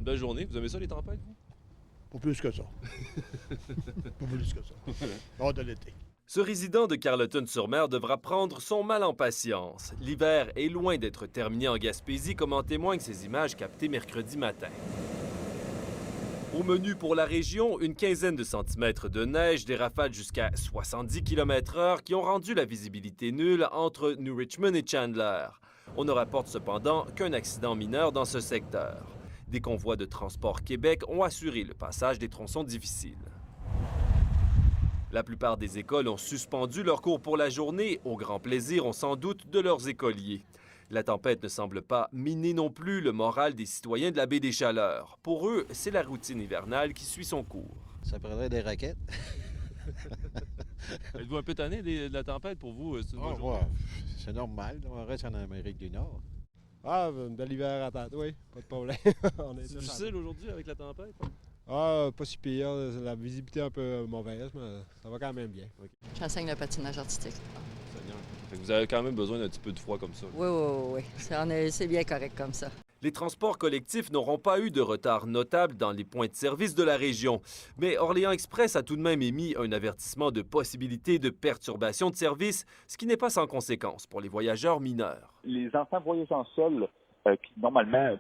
belle journée. Vous aimez ça, les tempêtes, vous? Pas plus que ça. Pas plus que ça. Hors de l'été. Ce résident de Carleton-sur-Mer devra prendre son mal en patience. L'hiver est loin d'être terminé en Gaspésie, comme en témoignent ces images captées mercredi matin. Au menu pour la région, une quinzaine de centimètres de neige, des rafales jusqu'à 70 km/h qui ont rendu la visibilité nulle entre New Richmond et Chandler. On ne rapporte cependant qu'un accident mineur dans ce secteur. Des convois de Transport Québec ont assuré le passage des tronçons difficiles. La plupart des écoles ont suspendu leurs cours pour la journée, au grand plaisir, on s'en doute, de leurs écoliers. La tempête ne semble pas miner non plus le moral des citoyens de la baie des Chaleurs. Pour eux, c'est la routine hivernale qui suit son cours. Ça prendrait des raquettes. Êtes-vous un peu tanné de la tempête pour vous? C'est normal, on reste en Amérique du Nord. Ah, une belle hiver à tête, oui, pas de problème. C'est difficile aujourd'hui avec la tempête? Ah, pas si pire, la visibilité est un peu mauvaise, mais ça va quand même bien. Okay. J'enseigne le patinage artistique. Fait que vous avez quand même besoin d'un petit peu de froid comme ça. Oui. C'est bien correct comme ça. Les transports collectifs n'auront pas eu de retard notable dans les points de service de la région. Mais Orléans Express a tout de même émis un avertissement de possibilité de perturbation de service, ce qui n'est pas sans conséquence pour les voyageurs mineurs. Les enfants voyageant seuls, qui normalement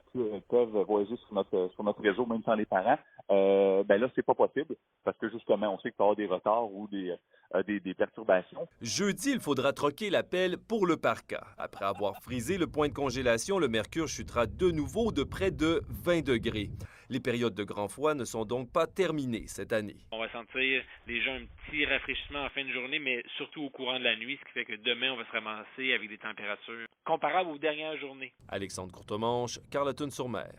peuvent voyager sur notre réseau, même sans les parents, ben là, c'est pas possible, parce que justement, on sait qu'il peut y avoir des retards ou des perturbations. Jeudi, il faudra troquer l'appel pour le parka. Après avoir frisé le point de congélation, le mercure chutera de nouveau de près de 20 degrés. Les périodes de grand froid ne sont donc pas terminées cette année. On va sentir déjà un petit rafraîchissement en fin de journée, mais surtout au courant de la nuit, ce qui fait que demain, on va se ramasser avec des températures comparables aux dernières journées. Alexandre Courtemanche, Carleton-sur-Mer.